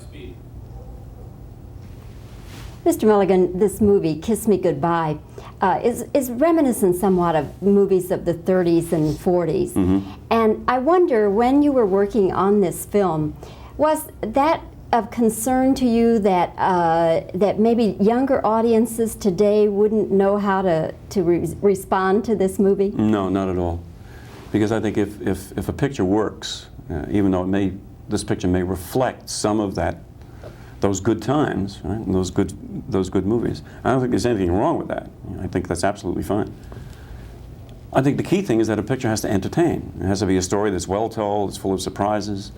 speed. Mr. Mulligan, this movie, Kiss Me Goodbye, is reminiscent somewhat of movies of the 30s and 40s. Mm-hmm. And I wonder, when you were working on this film, was that of concern to you that that maybe younger audiences today wouldn't know how to respond to this movie? No, not at all. Because I think if a picture works, even though this picture may reflect some of those good times, right, and those good movies, I don't think there's anything wrong with that. I think that's absolutely fine. I think the key thing is that a picture has to entertain. It has to be a story that's well told, it's full of surprises,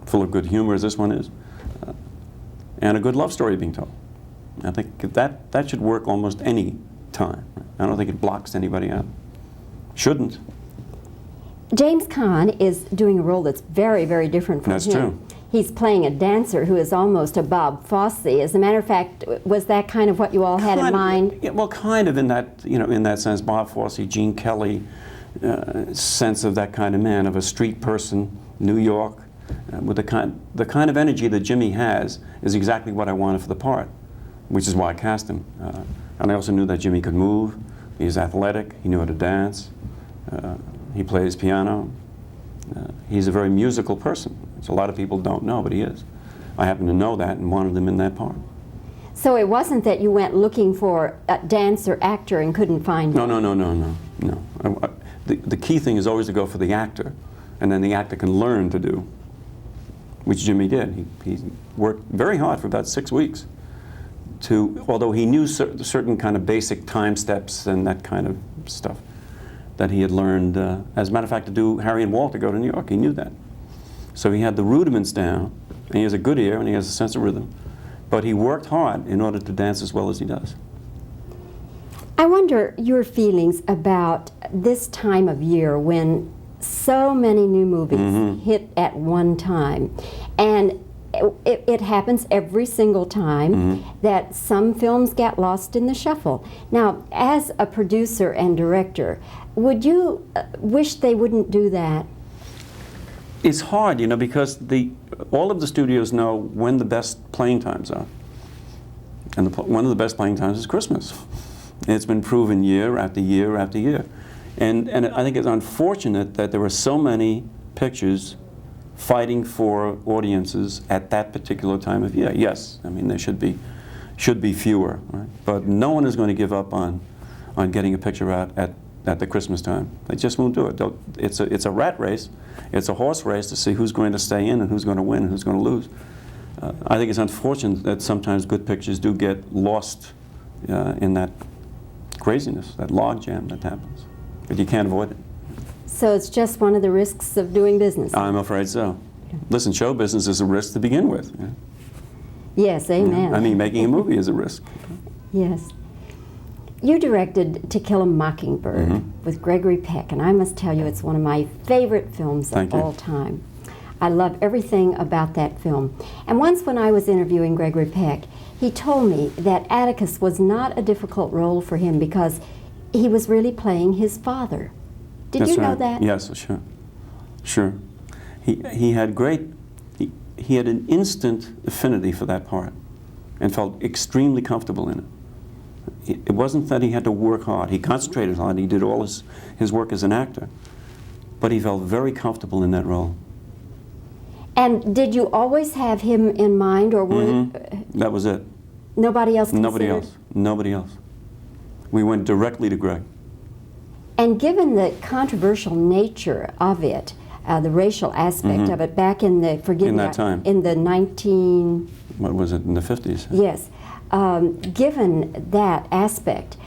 full of good humor, as this one is, and a good love story being told. I think that should work almost any time. I don't think it blocks anybody out. Shouldn't. James Caan is doing a role that's very, very different from him. That's true. He's playing a dancer who is almost a Bob Fosse. As a matter of fact, was that kind of what you all had in mind? Yeah, well, kind of in that sense, Bob Fosse, Gene Kelly, sense of that kind of man, of a street person, New York, with the kind of energy that Jimmy has is exactly what I wanted for the part, which is why I cast him. And I also knew that Jimmy could move. He's athletic. He knew how to dance. He plays piano. He's a very musical person, which a lot of people don't know, but he is. I happen to know that and wanted him in that part. So it wasn't that you went looking for a dancer actor and couldn't find No, him? no. The key thing is always to go for the actor, and then the actor can learn to do, which Jimmy did. He worked very hard for about 6 weeks although he knew certain kind of basic time steps and that kind of stuff that he had learned, as a matter of fact, to do Harry and Walter Go to New York. He knew that. So he had the rudiments down, and he has a good ear, and he has a sense of rhythm. But he worked hard in order to dance as well as he does. I wonder your feelings about this time of year when so many new movies hit at one time. And it happens every single time that some films get lost in the shuffle. Now, as a producer and director, would you wish they wouldn't do that? It's hard, because all of the studios know when the best playing times are. And one of the best playing times is Christmas. And it's been proven year after year after year. And I think it's unfortunate that there are so many pictures fighting for audiences at that particular time of year. Yes, I mean there should be fewer, right? But no one is going to give up on getting a picture out at the Christmas time. They just won't do it. It's a rat race. It's a horse race to see who's going to stay in and who's going to win and who's going to lose. I think it's unfortunate that sometimes good pictures do get lost in that craziness, that log jam that happens. But you can't avoid it. So it's just one of the risks of doing business? I'm afraid so. Listen, show business is a risk to begin with. Yes, amen. I mean, making a movie is a risk. Yes. You directed To Kill a Mockingbird with Gregory Peck, and I must tell you it's one of my favorite films of all time. I love everything about that film. And once when I was interviewing Gregory Peck, he told me that Atticus was not a difficult role for him because he was really playing his father. Did you know that? Yes, sure. He had he had an instant affinity for that part and felt extremely comfortable in it. It wasn't that he had to work hard. He concentrated hard. He did all his work as an actor. But he felt very comfortable in that role. And did you always have him in mind, or were that was it. Nobody else considered? Nobody else. We went directly to Greg. And given the controversial nature of it, the racial aspect of it, back in the, in that time, in the what was it, in the 50s? Yes. Given that aspect,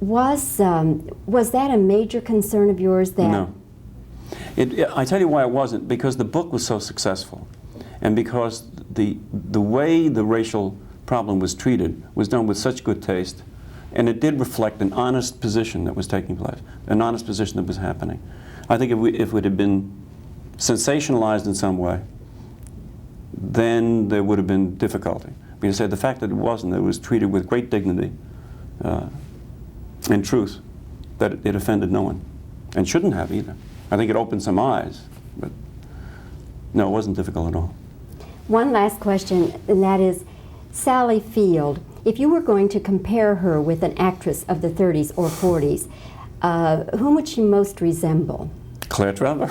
was that a major concern of yours? That No. I tell you why it wasn't, because the book was so successful, and because the way the racial problem was treated was done with such good taste, and it did reflect an honest position that was taking place, an honest position that was happening. I think if it had been sensationalized in some way, then there would have been difficulty. Because the fact that it wasn't, it was treated with great dignity and truth, that it offended no one, and shouldn't have either. I think it opened some eyes, but no, it wasn't difficult at all. One last question, and that is, Sally Field, if you were going to compare her with an actress of the 30s or 40s, whom would she most resemble? Claire Trevor,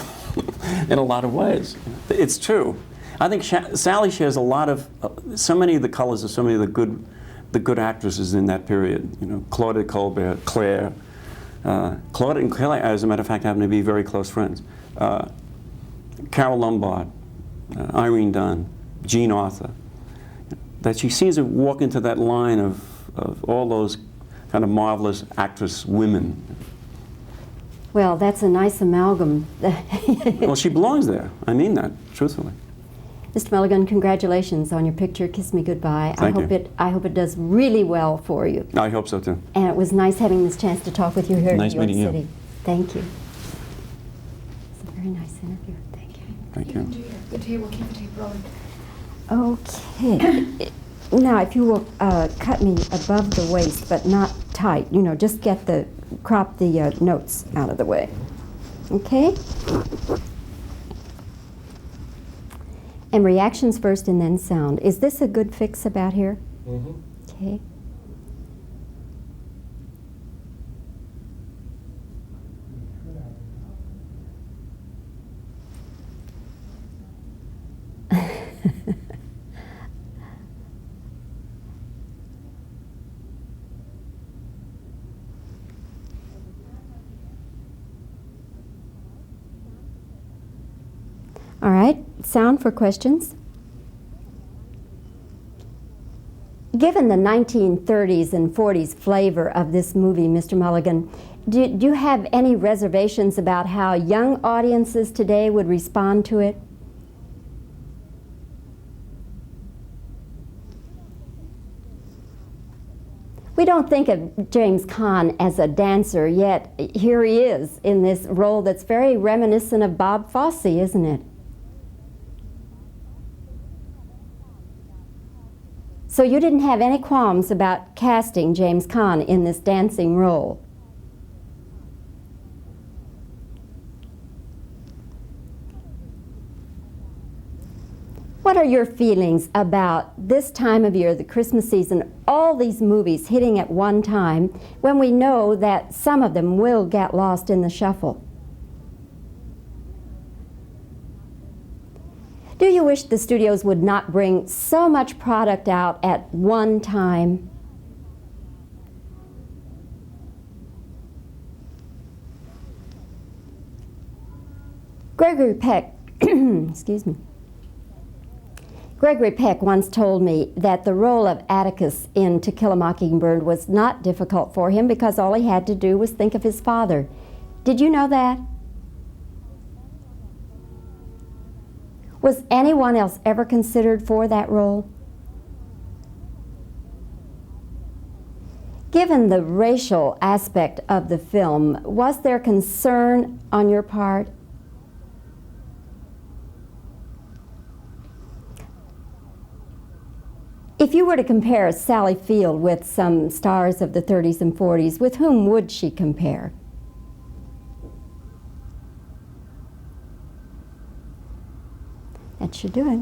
in a lot of ways. It's true. I think Sally shares a lot of, so many of the colors of so many of the good actresses in that period. You know, Claudette Colbert, Claire. Claudette and Claire, as a matter of fact, happen to be very close friends. Carol Lombard, Irene Dunn, Jean Arthur. That she seems to walk into that line of all those kind of marvelous actress women. Well, that's a nice amalgam. Well, she belongs there. I mean that, truthfully. Mr. Mulligan, congratulations on your picture, Kiss Me Goodbye. Thank you. I hope it does really well for you. I hope so, too. And it was nice having this chance to talk with you here Nice in New York meeting you. City. Thank you. It's a very nice interview. Thank you. Thank you. Good tape. We'll keep the tape rolling. Okay. Now, if you will cut me above the waist, but not tight, you know, just crop the notes out of the way. Okay? And reactions first and then sound. Is this a good fix about here? Mm-hmm. Okay. All right, sound for questions. Given the 1930s and 40s flavor of this movie, Mr. Mulligan, do you have any reservations about how young audiences today would respond to it? We don't think of James Caan as a dancer, yet here he is in this role that's very reminiscent of Bob Fosse, isn't it? So you didn't have any qualms about casting James Caan in this dancing role? What are your feelings about this time of year, the Christmas season, all these movies hitting at one time, when we know that some of them will get lost in the shuffle? Do you wish the studios would not bring so much product out at one time? Gregory Peck, excuse me. Gregory Peck once told me that the role of Atticus in To Kill a Mockingbird was not difficult for him because all he had to do was think of his father. Did you know that? Was anyone else ever considered for that role? Given the racial aspect of the film, was there concern on your part? If you were to compare Sally Field with some stars of the 30s and 40s, with whom would she compare? That should do it.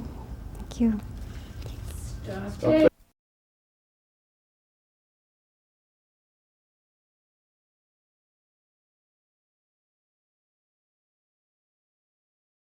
Thank you. Stop tape.